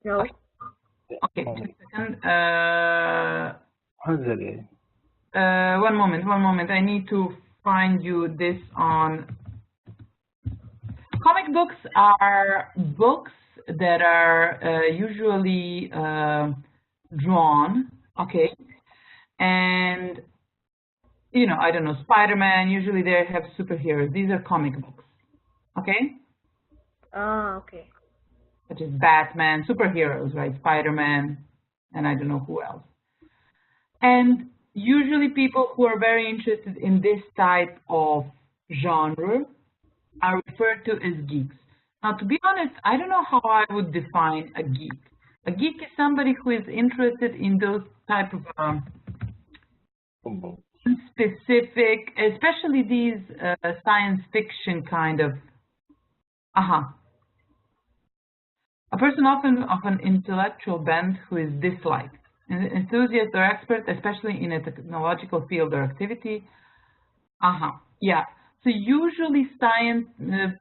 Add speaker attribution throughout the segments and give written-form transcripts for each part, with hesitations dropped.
Speaker 1: No.
Speaker 2: Okay, just a second. One moment. I need to find you this on. Comic books are books that are usually drawn, okay, and you know, I don't know, Spider-Man, usually they have superheroes. These are comic books, okay?
Speaker 1: Okay.
Speaker 2: Such as Batman, superheroes, right? Spider-Man, and I don't know who else. And usually people who are very interested in this type of genre are referred to as geeks. Now, to be honest, I don't know how I would define a geek. A geek is somebody who is interested in those type of specific, especially these science fiction kind of, a person often of an intellectual bent who is disliked, an enthusiast or expert, especially in a technological field or activity. Yeah. So usually science,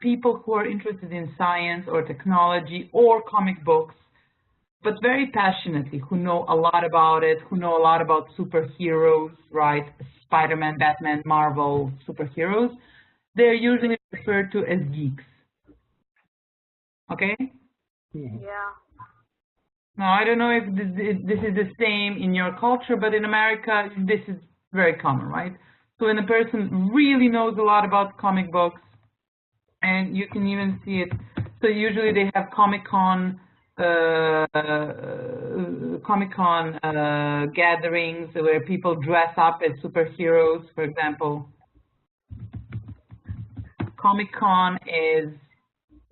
Speaker 2: people who are interested in science or technology or comic books, but very passionately, who know a lot about it, who know a lot about superheroes, right? Spider-Man, Batman, Marvel, superheroes, they're usually referred to as geeks. Okay?
Speaker 1: Yeah.
Speaker 2: Now, I don't know if this is the same in your culture, but in America, this is very common, right? So when a person really knows a lot about comic books, and you can even see it, so usually they have Comic-Con gatherings where people dress up as superheroes, for example. Comic-Con is,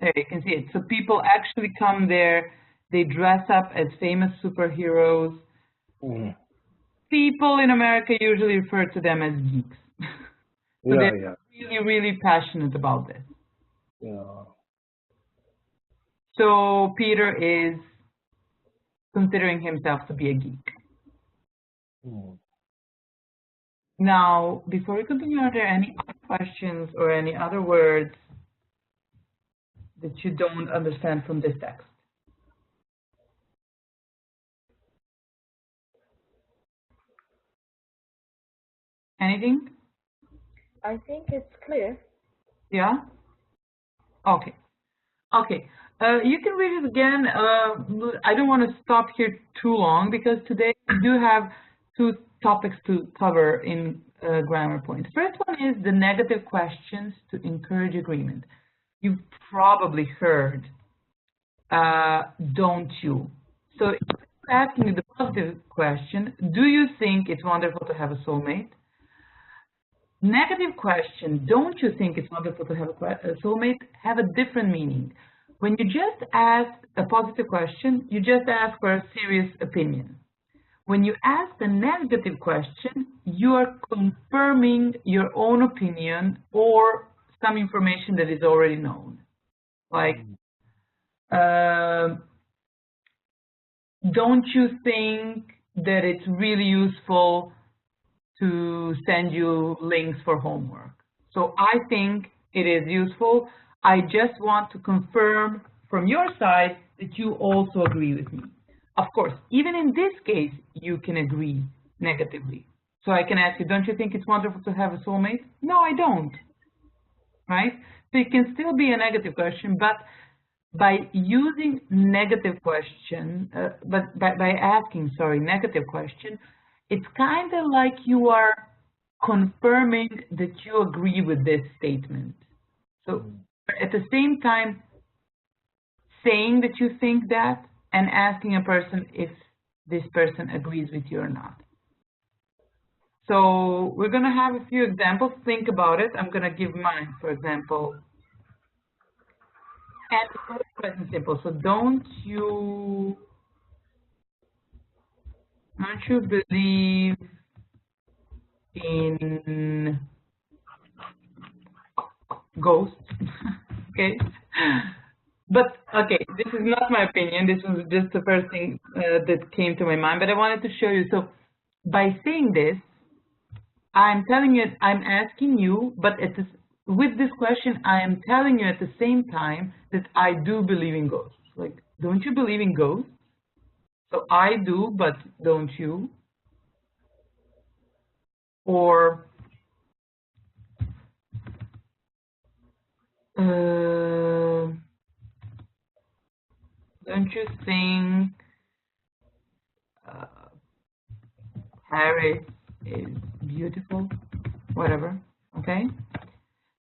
Speaker 2: there you can see it. So people actually come there, they dress up as famous superheroes. People in America usually refer to them as geeks. So they're really, really passionate about this. So Peter is considering himself to be a geek. Now, before we continue, are there any other questions or any other words that you don't understand from this text? Anything?
Speaker 1: I think it's clear.
Speaker 2: Yeah? Okay. Okay. You can read it again. I don't want to stop here too long because today we do have two topics to cover in grammar point. First one is the negative questions to encourage agreement. You've probably heard, don't you? So if I'm asking you the positive question, do you think it's wonderful to have a soulmate? Negative question, don't you think it's wonderful to have a soulmate, have a different meaning. When you just ask a positive question, you just ask for a serious opinion. When you ask a negative question, you are confirming your own opinion or some information that is already known. Like, don't you think that it's really useful to send you links for homework? So I think it is useful. I just want to confirm from your side that you also agree with me. Of course, even in this case, you can agree negatively. So I can ask you, don't you think it's wonderful to have a soulmate? No, I don't. Right? So it can still be a negative question, but by using negative question, by asking, negative question, it's kind of like you are confirming that you agree with this statement. So at the same time, saying that you think that and asking a person if this person agrees with you or not. So we're going to have a few examples. Think about it. I'm going to give mine, for example. And it's present simple. So don't you believe in ghosts? Okay. But, okay, this is not my opinion. This was just the first thing that came to my mind. But I wanted to show you. So by saying this, I'm telling you, I'm asking you, but with this question, I am telling you at the same time that I do believe in ghosts. Like, don't you believe in ghosts? So I do, but don't you? Or don't you think Paris is beautiful? Whatever, okay?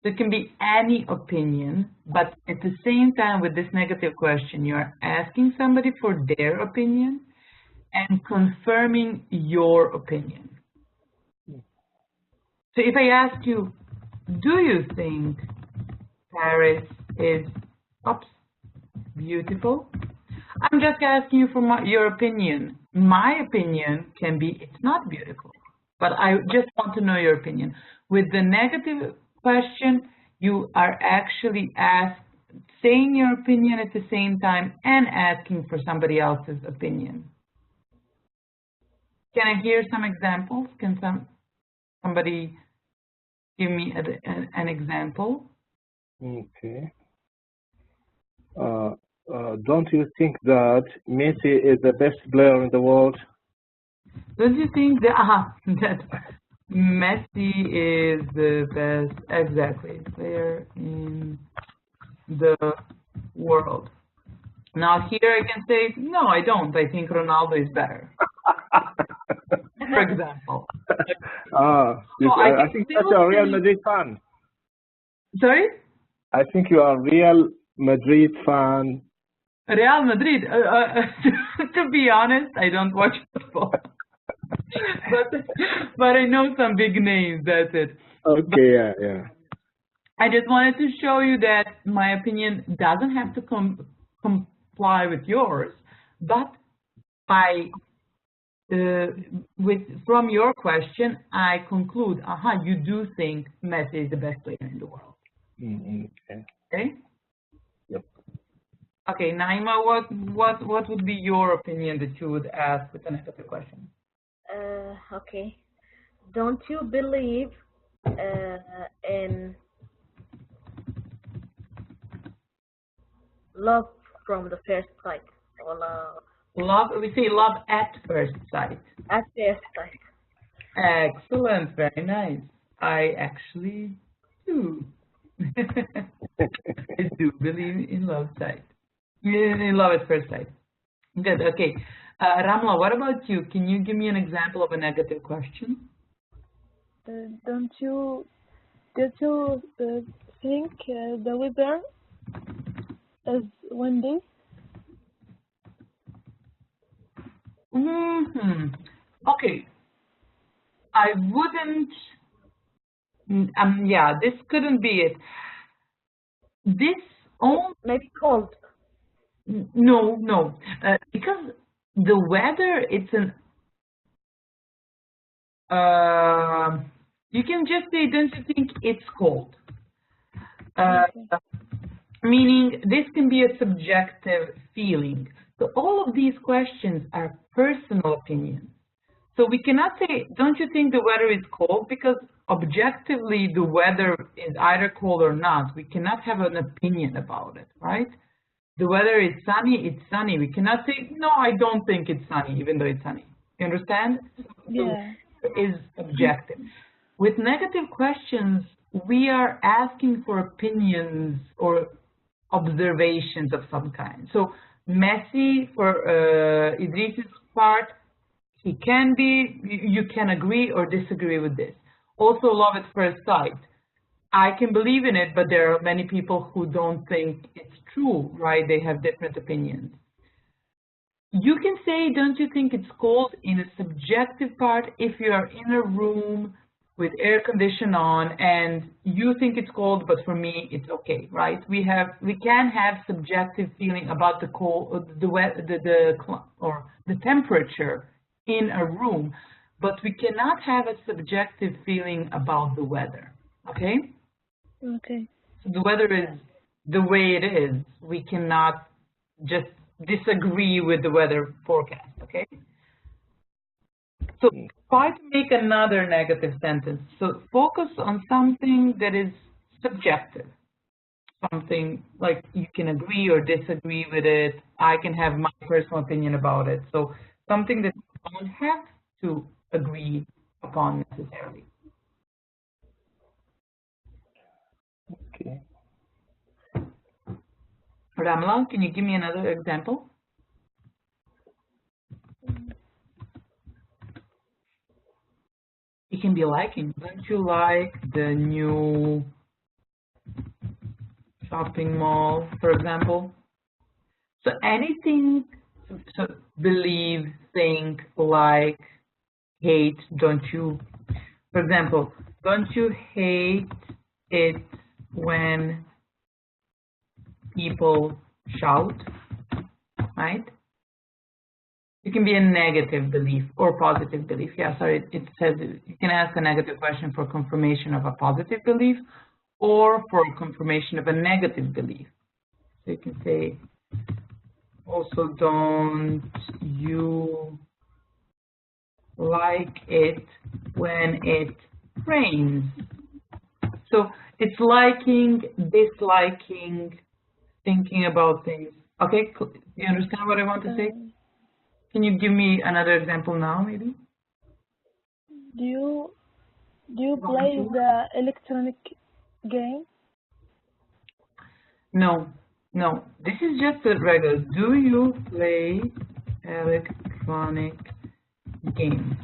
Speaker 2: There can be any opinion, but at the same time with this negative question, you're asking somebody for their opinion and confirming your opinion. So if I ask you, do you think Paris is beautiful? I'm just asking you for your opinion. My opinion can be it's not beautiful, but I just want to know your opinion. With the negative question, you are actually saying your opinion at the same time and asking for somebody else's opinion. Can I hear some examples? Can somebody give me an example?
Speaker 3: Okay. Don't you think that Messi is the best player in the world?
Speaker 2: Don't you think that Messi is the best, exactly, player in the world? Now here I can say, no, I don't. I think Ronaldo is better. For example.
Speaker 3: I think you're a Real Madrid fan.
Speaker 2: Sorry?
Speaker 3: I think you are a Real Madrid fan.
Speaker 2: Real Madrid. To be honest, I don't watch football. but I know some big names, that's it.
Speaker 3: Okay, yeah.
Speaker 2: I just wanted to show you that my opinion doesn't have to comply with yours, but from your question, I conclude, you do think Messi is the best player in the world. Okay?
Speaker 3: Yep.
Speaker 2: Okay, Naima, what would be your opinion that you would ask with a negative question?
Speaker 1: Okay. Don't you believe in love from the first sight? Or
Speaker 2: love, we say love at first sight.
Speaker 1: At first sight.
Speaker 2: Excellent, very nice. I actually do. I do believe in love sight. In love at first sight. Good, okay. Ramla, what about you? Can you give me an example of a negative question?
Speaker 4: Don't you think the weather is windy?
Speaker 2: Okay. I wouldn't. Yeah, this couldn't be it. This only
Speaker 1: maybe cold.
Speaker 2: No, because the weather, it's an. You can just say, don't you think it's cold? Meaning this can be a subjective feeling. So all of these questions are personal opinions. So we cannot say, don't you think the weather is cold? Because objectively the weather is either cold or not. We cannot have an opinion about it, right? The weather is sunny, it's sunny. We cannot say, no, I don't think it's sunny, even though it's sunny. You understand?
Speaker 4: Yeah.
Speaker 2: So it is objective. With negative questions, we are asking for opinions or observations of some kind. So Messi, for Idris's part, he can be, you can agree or disagree with this. Also, love at first sight. I can believe in it, but there are many people who don't think it's true, right? They have different opinions. You can say, don't you think it's cold, in a subjective part if you are in a room with air condition on and you think it's cold, but for me it's okay, right? We can have subjective feeling about the cold, the temperature in a room, but we cannot have a subjective feeling about the weather. Okay?
Speaker 4: Okay.
Speaker 2: So the weather is the way it is. We cannot just disagree with the weather forecast. Okay? So try to make another negative sentence. So focus on something that is subjective. something like you can agree or disagree with it. I can have my personal opinion about it. So something that you don't have to agree upon necessarily.
Speaker 3: Okay.
Speaker 2: Ramla, can you give me another example? It can be liking. Don't you like the new shopping mall, for example? So anything, so believe, think, like, hate, don't you? For example, don't you hate it when people shout, right? It can be a negative belief or positive belief. Yeah, sorry, it says you can ask a negative question for confirmation of a positive belief or for confirmation of a negative belief. So you can say, also, don't you like it when it rains? So it's liking, disliking, thinking about things. Okay, you understand what I want to say? Can you give me another example now, maybe?
Speaker 4: Do you play the electronic game?
Speaker 2: No, no. This is just a regular. Do you play electronic games?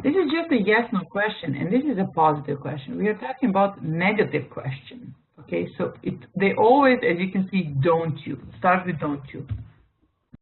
Speaker 2: This is just a yes/no question, and this is a positive question. We are talking about negative questions. Okay, so they always, as you can see, don't you. Start with don't you.